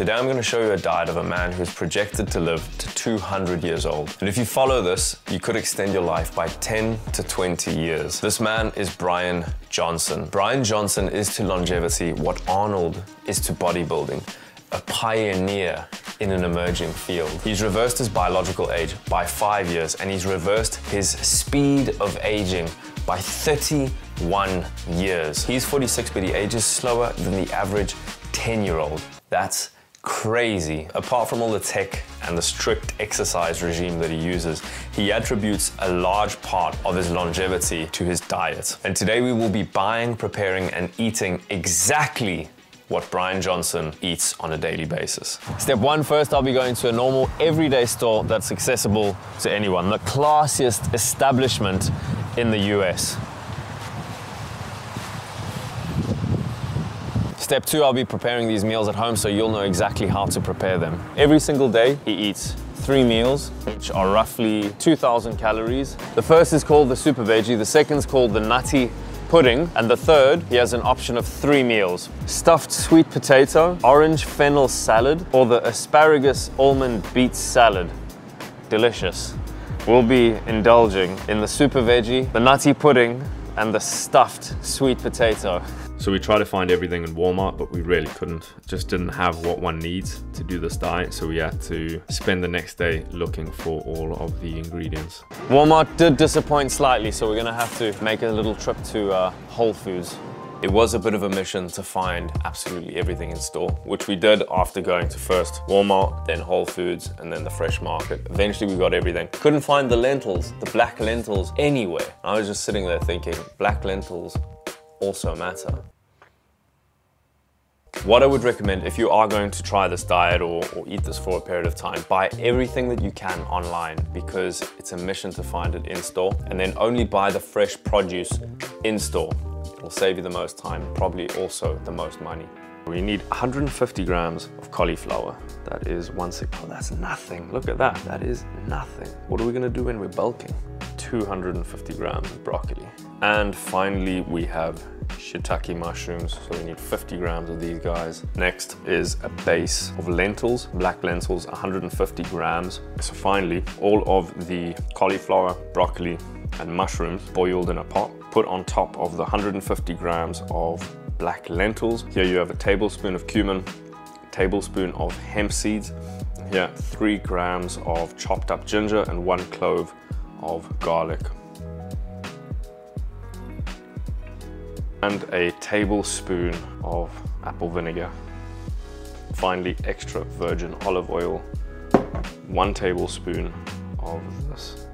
Today I'm going to show you a diet of a man who's projected to live to 200 years old. And if you follow this, you could extend your life by 10 to 20 years. This man is Bryan Johnson. Bryan Johnson is to longevity what Arnold is to bodybuilding. A pioneer in an emerging field. He's reversed his biological age by 5 years, and he's reversed his speed of aging by 31 years. He's 46, but he ages slower than the average 10-year-old. That's crazy. Apart from all the tech and the strict exercise regime that he uses, he attributes a large part of his longevity to his diet. And today we will be buying, preparing, and eating exactly what Bryan Johnson eats on a daily basis. Step one, first I'll be going to a normal everyday store that's accessible to anyone, the classiest establishment in the US. Step two, I'll be preparing these meals at home so you'll know exactly how to prepare them. Every single day he eats 3 meals, which are roughly 2,000 calories. The first is called the super veggie, the second is called the nutty pudding, and the third, he has an option of 3 meals. Stuffed sweet potato, orange fennel salad, or the asparagus almond beet salad. Delicious. We'll be indulging in the super veggie, the nutty pudding, and the stuffed sweet potato. So we tried to find everything in Walmart, but we really couldn't. Just didn't have what one needs to do this diet, so we had to spend the next day looking for all of the ingredients. Walmart did disappoint slightly, so we're gonna have to make a little trip to Whole Foods. It was a bit of a mission to find absolutely everything in store, which we did after going to first Walmart, then Whole Foods, and then the fresh market. Eventually we got everything. Couldn't find the lentils, the black lentils, anywhere. I was just sitting there thinking, black lentils also matter. What I would recommend if you are going to try this diet or eat this for a period of time, buy everything that you can online, because it's a mission to find it in store, and then only buy the fresh produce in store. It'll save you the most time, probably also the most money. We need 150 grams of cauliflower. That is oh, that's nothing. Look at that, that is nothing. What are we gonna do when we're bulking? 250 grams of broccoli. And finally, we have shiitake mushrooms, so we need 50 grams of these guys. Next is a base of lentils, black lentils, 150 grams. So finally, all of the cauliflower, broccoli, and mushrooms boiled in a pot, put on top of the 150 grams of black lentils. Here you have a tablespoon of cumin, a tablespoon of hemp seeds, here 3 grams of chopped up ginger, and 1 clove of garlic. And a tablespoon of apple vinegar. Finally, extra virgin olive oil, 1 tablespoon of this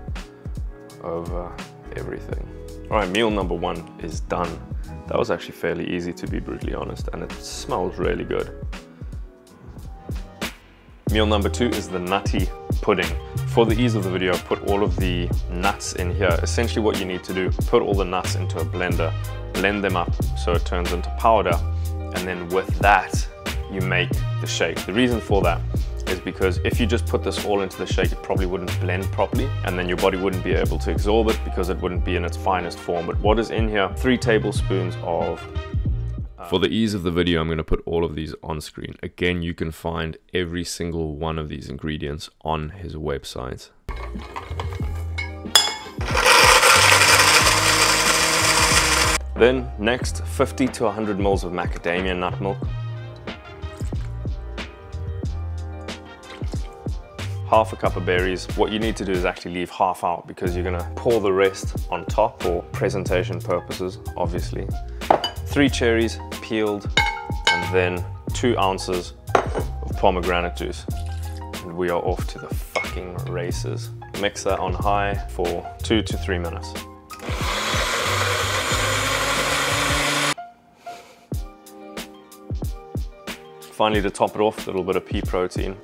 over everything. All right, meal number 1 is done. That was actually fairly easy, to be brutally honest, and it smells really good. Meal number 2 is the nutty pudding. For the ease of the video, I put all of the nuts in here. Essentially what you need to do, put all the nuts into a blender, blend them up so it turns into powder, and then with that, you make the shake. The reason for that is because if you just put this all into the shake, it probably wouldn't blend properly, and then your body wouldn't be able to absorb it because it wouldn't be in its finest form. But what is in here, 3 tablespoons of... For the ease of the video, I'm going to put all of these on screen. Again, you can find every single one of these ingredients on his website. Then next, 50 to 100 mils of macadamia nut milk. Half a cup of berries. What you need to do is actually leave half out, because you're gonna pour the rest on top for presentation purposes, obviously. 3 cherries peeled, and then 2 ounces of pomegranate juice. And we are off to the fucking races. Mix that on high for 2 to 3 minutes. Finally, to top it off, a little bit of pea protein,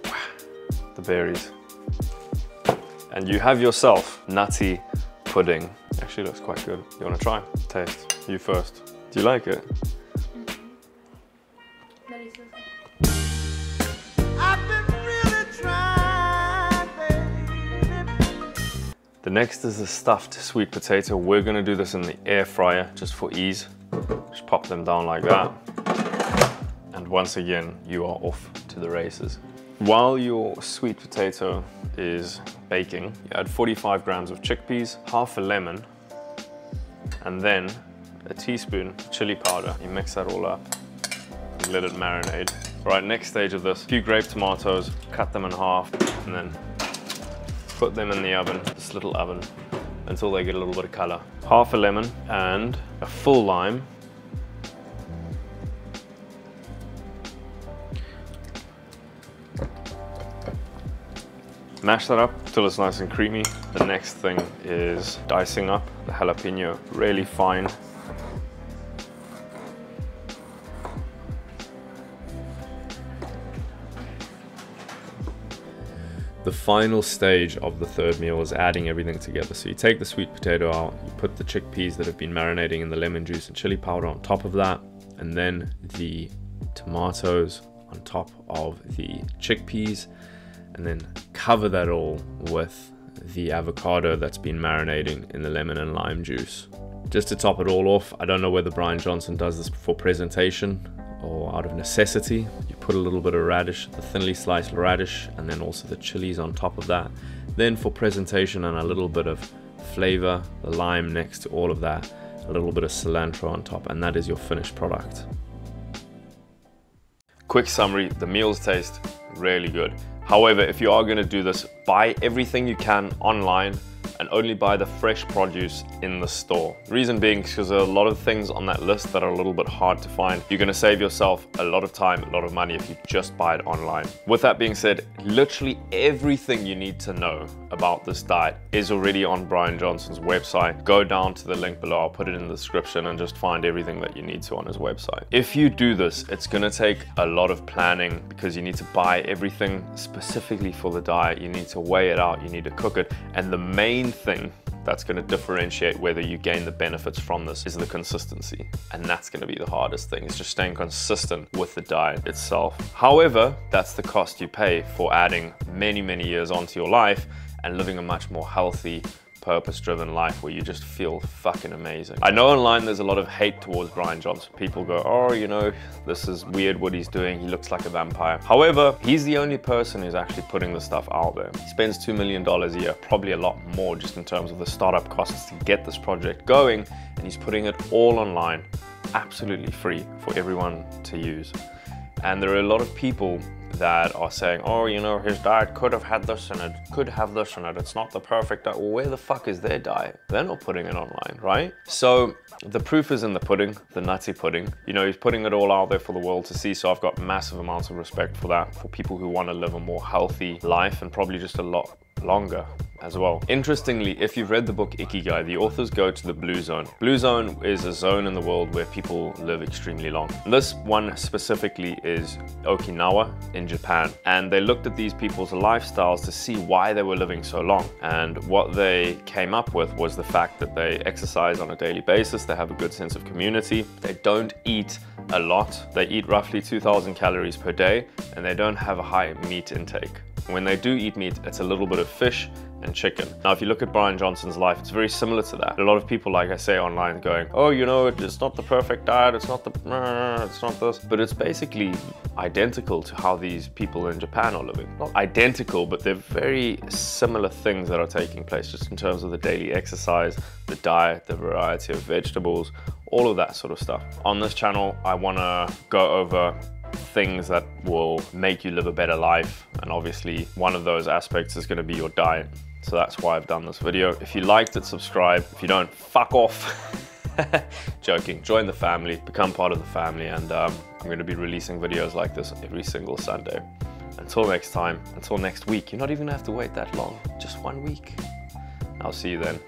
the berries. And you have yourself nutty pudding. Actually looks quite good. You wanna try? Taste. You first. Do you like it? The next is the stuffed sweet potato. We're gonna do this in the air fryer just for ease. Just pop them down like that. And once again, you are off to the races. While your sweet potato is baking, you add 45 grams of chickpeas, half a lemon, and then a teaspoon of chili powder. You mix that all up and let it marinate. Right, next stage of this, a few grape tomatoes, cut them in half, and then put them in the oven, this little oven, until they get a little bit of color. Half a lemon and a full lime. Mash that up till it's nice and creamy. The next thing is dicing up the jalapeno really fine. The final stage of the third meal is adding everything together. So you take the sweet potato out, you put the chickpeas that have been marinating in the lemon juice and chili powder on top of that, and then the tomatoes on top of the chickpeas, and then cover that all with the avocado that's been marinating in the lemon and lime juice. Just to top it all off, I don't know whether Bryan Johnson does this for presentation or out of necessity. You put a little bit of radish, the thinly sliced radish, and then also the chilies on top of that. Then for presentation and a little bit of flavor, the lime next to all of that, a little bit of cilantro on top, and that is your finished product. Quick summary, the meals taste really good. However, if you are going to do this, buy everything you can online and only buy the fresh produce in the store. Reason being because there are a lot of things on that list that are a little bit hard to find. You're going to save yourself a lot of time, a lot of money if you just buy it online. With that being said, literally everything you need to know about this diet is already on Bryan Johnson's website. Go down to the link below, I'll put it in the description, and just find everything that you need to on his website. If you do this, it's going to take a lot of planning because you need to buy everything specifically for the diet. You need to weigh it out, you need to cook it, and the main thing that's going to differentiate whether you gain the benefits from this is the consistency, and that's going to be the hardest thing. It's just staying consistent with the diet itself. However, that's the cost you pay for adding many years onto your life and living a much more healthy, purpose-driven life where you just feel fucking amazing. I know online there's a lot of hate towards Bryan Johnson. People go, oh, you know, this is weird what he's doing. He looks like a vampire. However, he's the only person who's actually putting this stuff out there. He spends $2 million a year, probably a lot more just in terms of the startup costs to get this project going, and he's putting it all online, absolutely free for everyone to use. And there are a lot of people that are saying, oh, you know, his diet could have had this in it, could have this in it, it's not the perfect diet. Well, where the fuck is their diet? They're not putting it online, right? So the proof is in the pudding, the nutty pudding. You know, he's putting it all out there for the world to see, so I've got massive amounts of respect for that, for people who want to live a more healthy life and probably just a lot longer as well. Interestingly, if you've read the book Ikigai, the authors go to the blue zone. Blue zone is a zone in the world where people live extremely long. This one specifically is Okinawa in Japan, and they looked at these people's lifestyles to see why they were living so long. And what they came up with was the fact that they exercise on a daily basis, they have a good sense of community, they don't eat a lot, they eat roughly 2,000 calories per day, and they don't have a high meat intake. When they do eat meat, it's a little bit of fish and chicken. Now, if you look at Bryan Johnson's life, it's very similar to that. A lot of people, like I say online, going, oh, you know, it's not the perfect diet, it's not this, but it's basically identical to how these people in Japan are living. Not identical, but they're very similar things that are taking place just in terms of the daily exercise, the diet, the variety of vegetables, all of that sort of stuff. On this channel, I want to go over things that will make you live a better life, and obviously one of those aspects is going to be your diet. So that's why I've done this video. If you liked it, subscribe. If you don't, fuck off. Joking. Join the family, become part of the family, and I'm going to be releasing videos like this every single Sunday. Until next time, until next week. You're not even going to have to wait that long, just 1 week. I'll see you then.